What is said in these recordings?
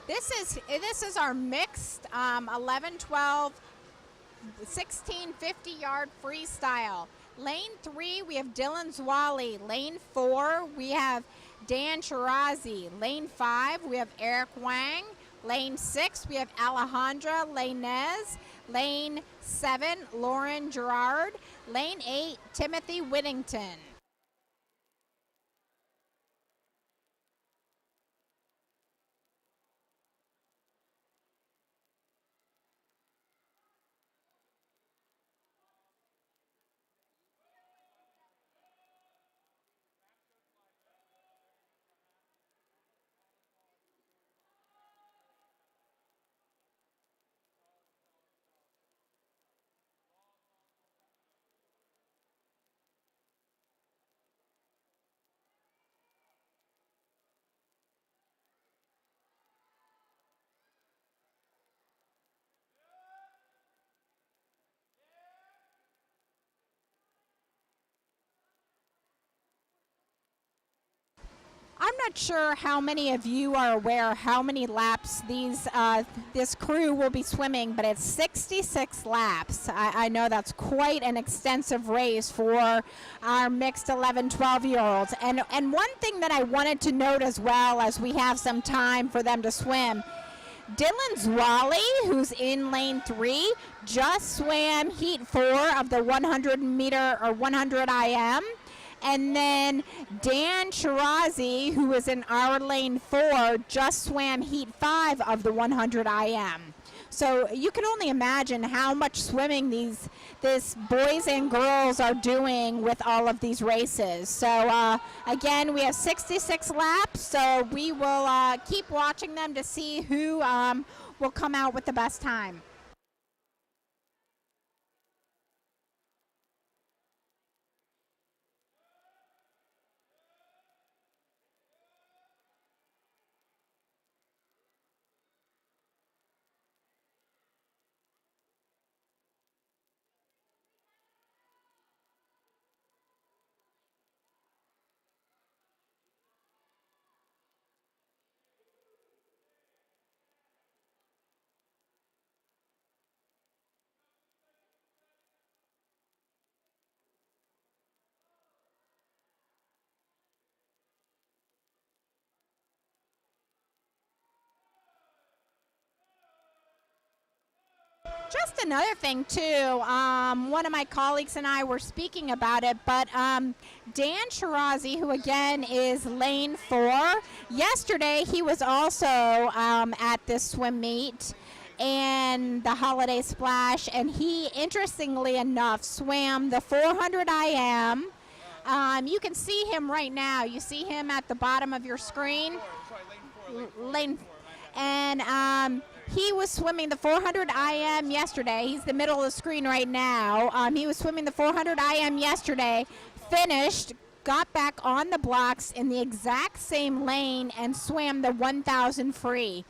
This is our mixed 11, 12, 16, 50-yard freestyle. Lane 3, we have Dylan Zwali. Lane 4, we have Dan Chirazi. Lane 5, we have Eric Wang. Lane 6, we have Alejandra Lainez. Lane 7, Lauren Gerard. Lane 8, Timothy Whittington. I'm not sure how many of you are aware how many laps this crew will be swimming, but it's 66 laps. I know that's quite an extensive race for our mixed 11, 12-year-olds. And one thing that I wanted to note as well, as we have some time for them to swim, Dylan Zwali, who's in lane 3, just swam heat 4 of the 100 meter or 100 IM. And then Dan Chirazi, who is in our lane 4, just swam heat 5 of the 100 IM. So you can only imagine how much swimming these boys and girls are doing with all of these races. So again, we have 66 laps, so we will keep watching them to see who will come out with the best time. Just another thing too, one of my colleagues and I were speaking about it, but Dan Chirazi, who again is lane 4, yesterday he was also at this swim meet and the holiday splash, and he, interestingly enough, swam the 400 IM. You can see him right now. You see him at the bottom of your screen. Lane, and he was swimming the 400 IM yesterday. He's the middle of the screen right now. He was swimming the 400 IM yesterday, finished, got back on the blocks in the exact same lane, and swam the 1,000 free.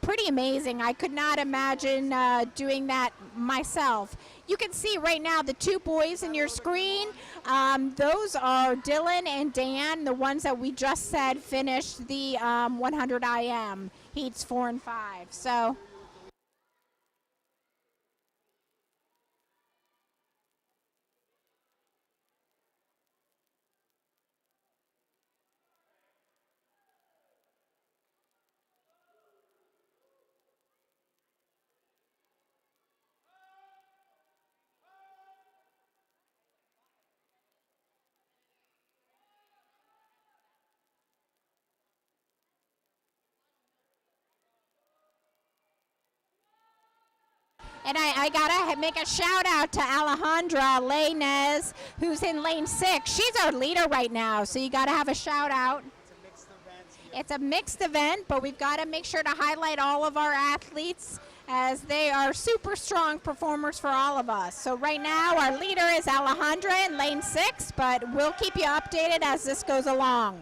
Pretty amazing. I could not imagine doing that myself. You can see right now the two boys in your screen. Those are Dylan and Dan, the ones that we just said finished the 100 IM, heats 4 and 5. So. And I gotta make a shout out to Alejandra Lainez, who's in lane 6. She's our leader right now, so you gotta have a shout out. It's a mixed event, but we've got to make sure to highlight all of our athletes, as they are super strong performers for all of us. So right now our leader is Alejandra in lane 6, but we'll keep you updated as this goes along.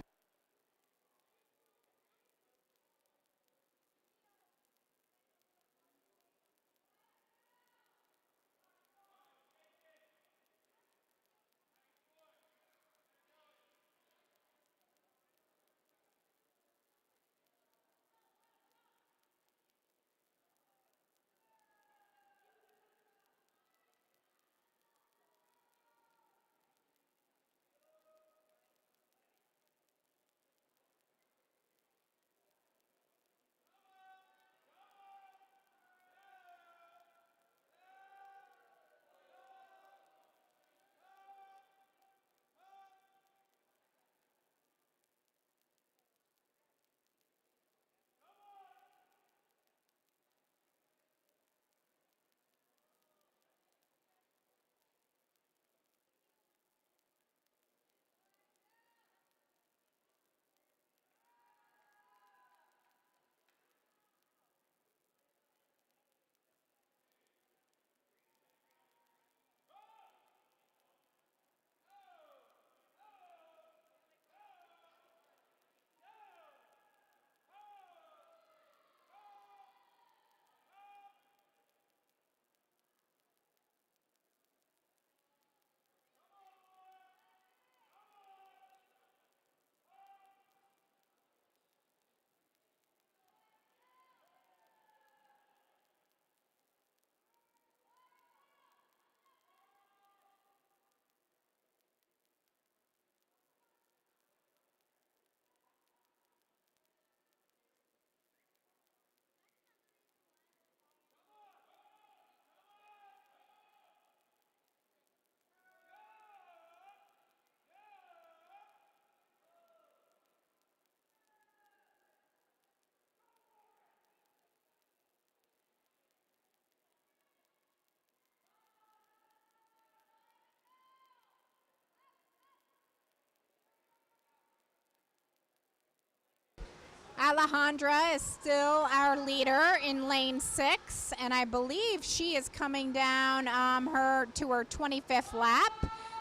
Alejandra is still our leader in lane 6, and I believe she is coming down her 25th lap.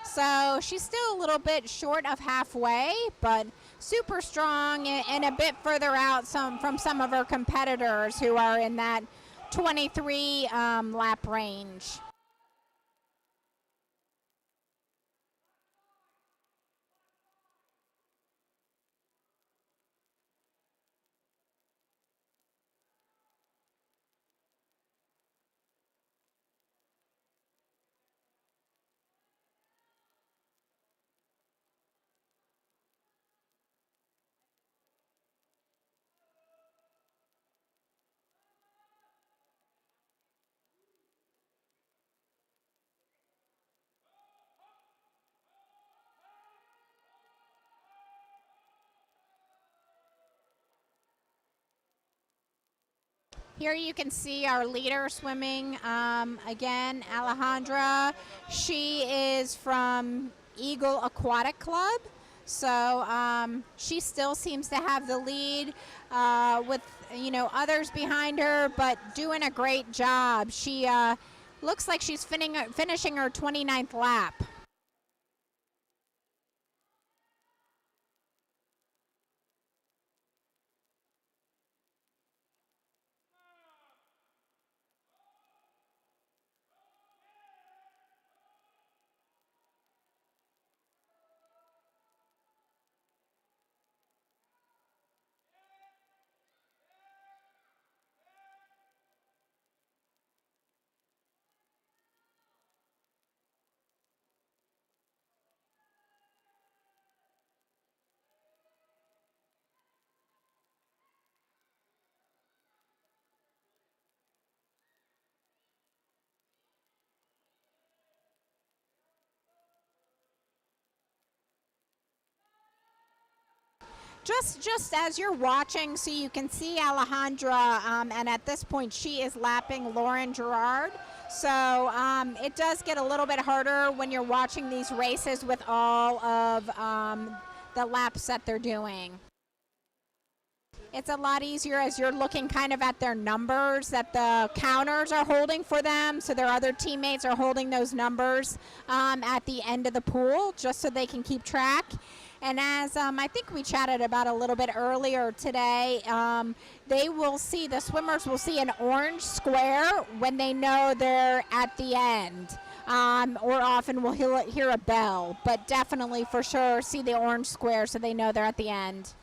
So she's still a little bit short of halfway, but super strong and a bit further out from some of her competitors who are in that 23 lap range. Here you can see our leader swimming. Again, Alejandra. She is from Eagle Aquatic Club. So she still seems to have the lead with others behind her, but doing a great job. She looks like she's finishing her 29th lap. Just as you're watching, so you can see Alejandra, and at this point she is lapping Lauren Gerard. So it does get a little bit harder when you're watching these races with all of the laps that they're doing. It's a lot easier as you're looking kind of at their numbers that the counters are holding for them. So their other teammates are holding those numbers at the end of the pool just so they can keep track. And as I think we chatted about a little bit earlier today, the swimmers will see an orange square when they know they're at the end. Or often we'll hear a bell, but definitely for sure see the orange square so they know they're at the end.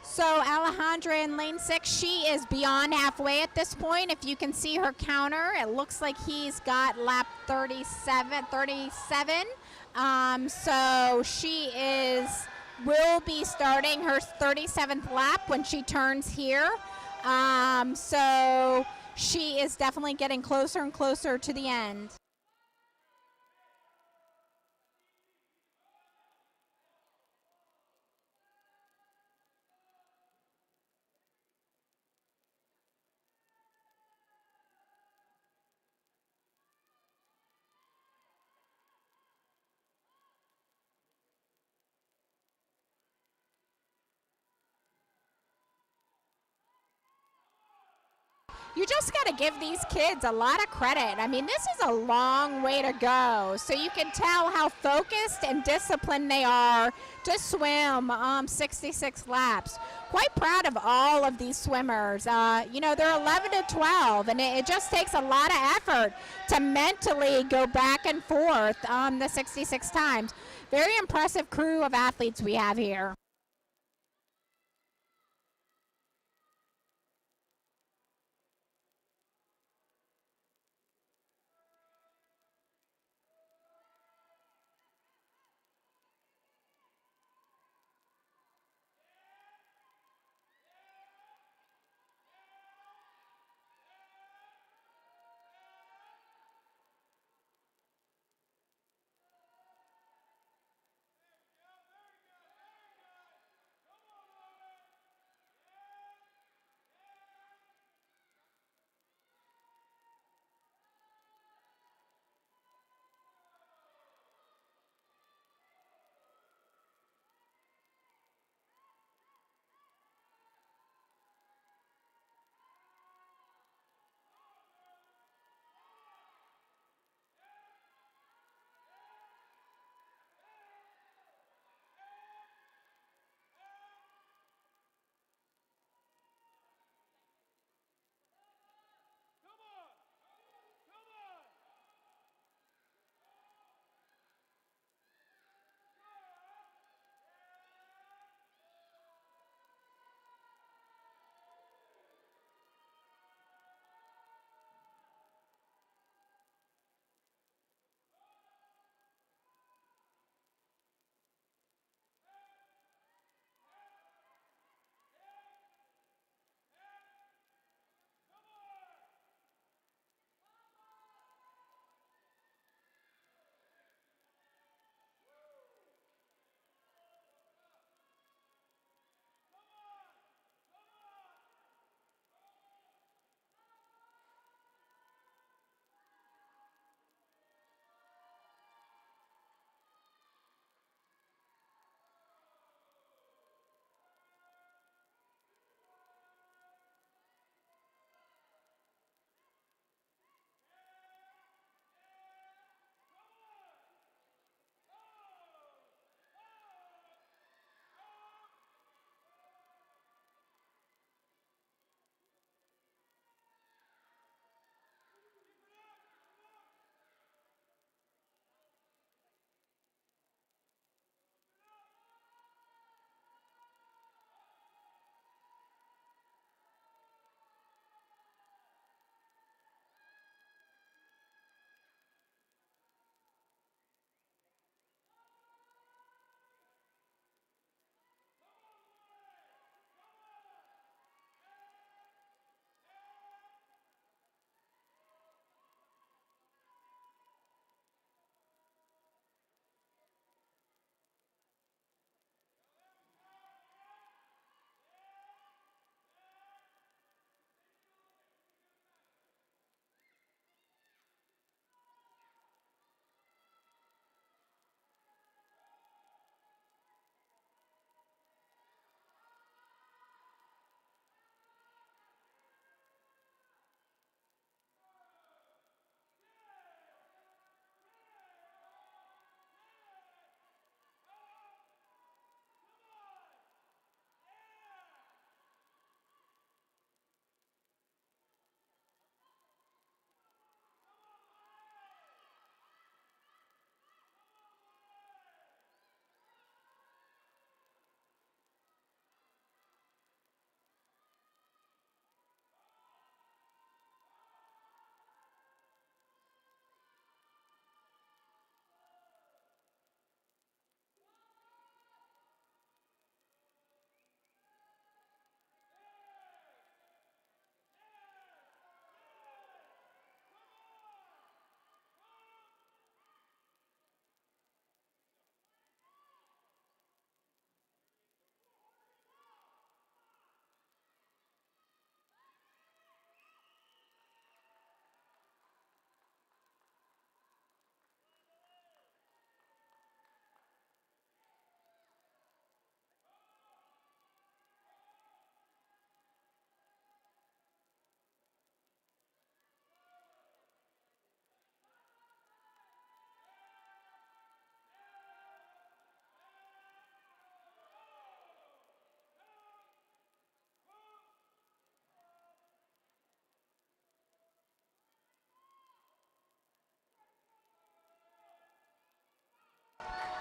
So Alejandra in lane 6, she is beyond halfway at this point. If you can see her counter, it looks like he's got lap 37. So she will be starting her 37th lap when she turns here. So she is definitely getting closer and closer to the end. You just got to give these kids a lot of credit. I mean, this is a long way to go. So you can tell how focused and disciplined they are to swim 66 laps. Quite proud of all of these swimmers. They're 11 to 12, and it just takes a lot of effort to mentally go back and forth the 66 times. Very impressive crew of athletes we have here.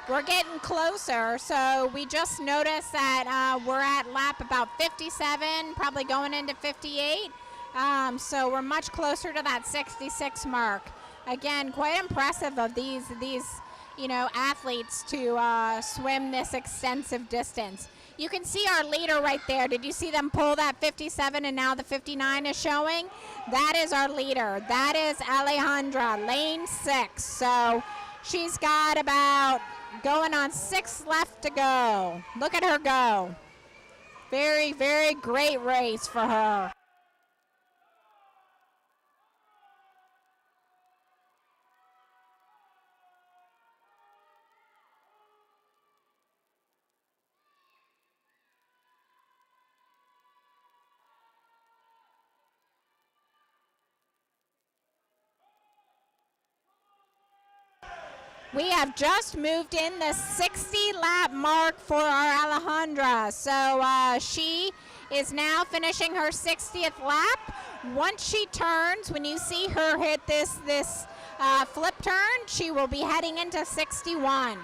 We're getting closer, so we just noticed that we're at lap about 57, probably going into 58. So we're much closer to that 66 mark. Again, quite impressive of these athletes to swim this extensive distance. You can see our leader right there. Did you see them pull that 57 and now the 59 is showing? That is our leader. That is Alejandra, lane 6. So she's got about going on 6 left to go. Look at her go. Very, very great race for her. We have just moved in the 60 lap mark for our Alejandra. So she is now finishing her 60th lap. Once she turns, when you see her hit this flip turn, she will be heading into 61.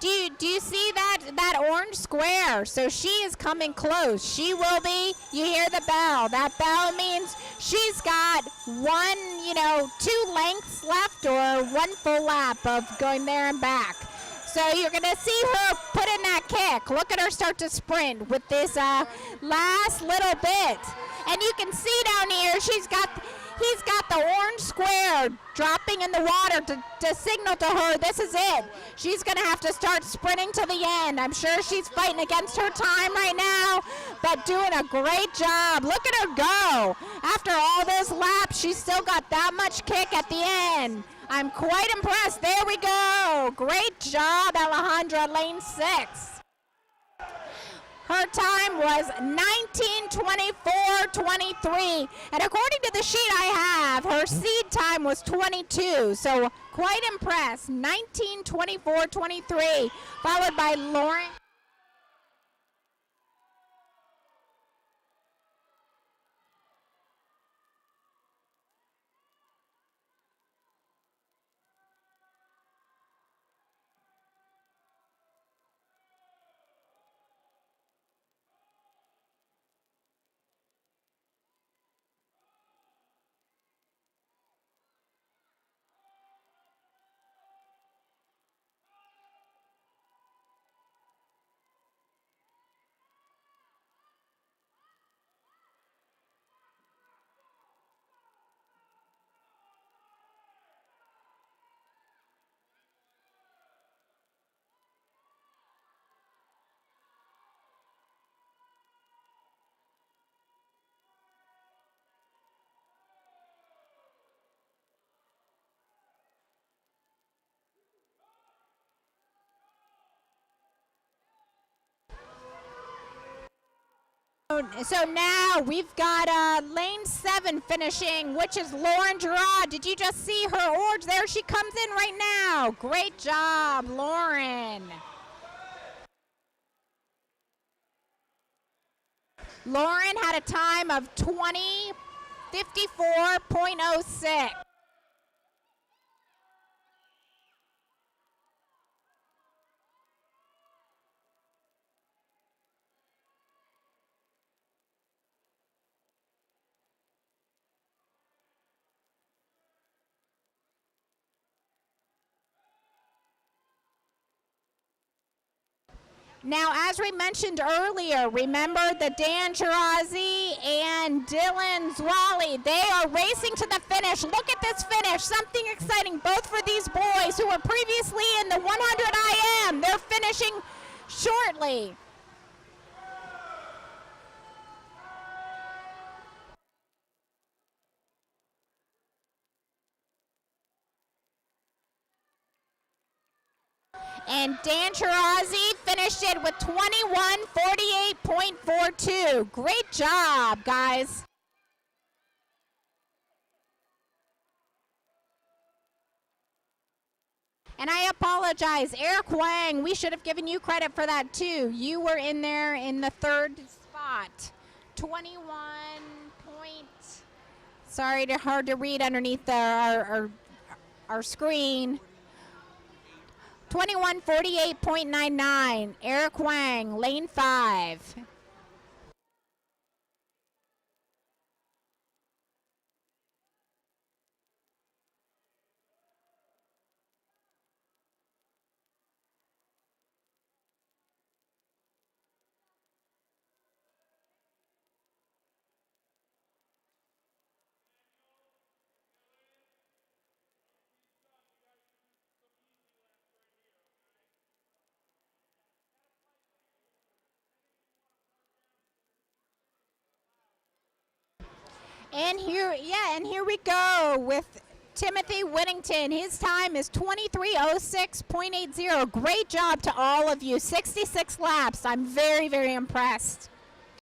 Do you see that orange square? So she is coming close. She will be, you hear the bell. That bell means she's got 2 lengths left or 1 full lap of going there and back. So you're going to see her put in that kick. Look at her start to sprint with this last little bit. And you can see down here, he's got the orange square dropping in the water to signal to her this is it. She's going to have to start sprinting to the end. I'm sure she's fighting against her time right now, but doing a great job. Look at her go. After all those laps, she's still got that much kick at the end. I'm quite impressed. There we go. Great job, Alejandra, lane 6. Her time was 19:24:23, and according to the sheet I have, her seed time was 22. So quite impressed. 19:24:23, followed by Lauren. So now we've got lane 7 finishing, which is Lauren Gerard. Did you just see her orange? There she comes in right now. Great job, Lauren. Lauren had a time of 20:54.06. Now, as we mentioned earlier, remember that Dan Chirazi and Dylan Zwally, they are racing to the finish. Look at this finish, something exciting, both for these boys who were previously in the 100 IM. They're finishing shortly. And Dan Chirazi finished it with 21:48.42. Great job, guys. And I apologize, Eric Wang, we should have given you credit for that too. You were in there in the third spot. 21 point, sorry, hard to read underneath our screen. 21:48.99, Eric Wang, lane 5. And here we go with Timothy Whittington. His time is 23:06.80. Great job to all of you. 66 laps. I'm very, very impressed.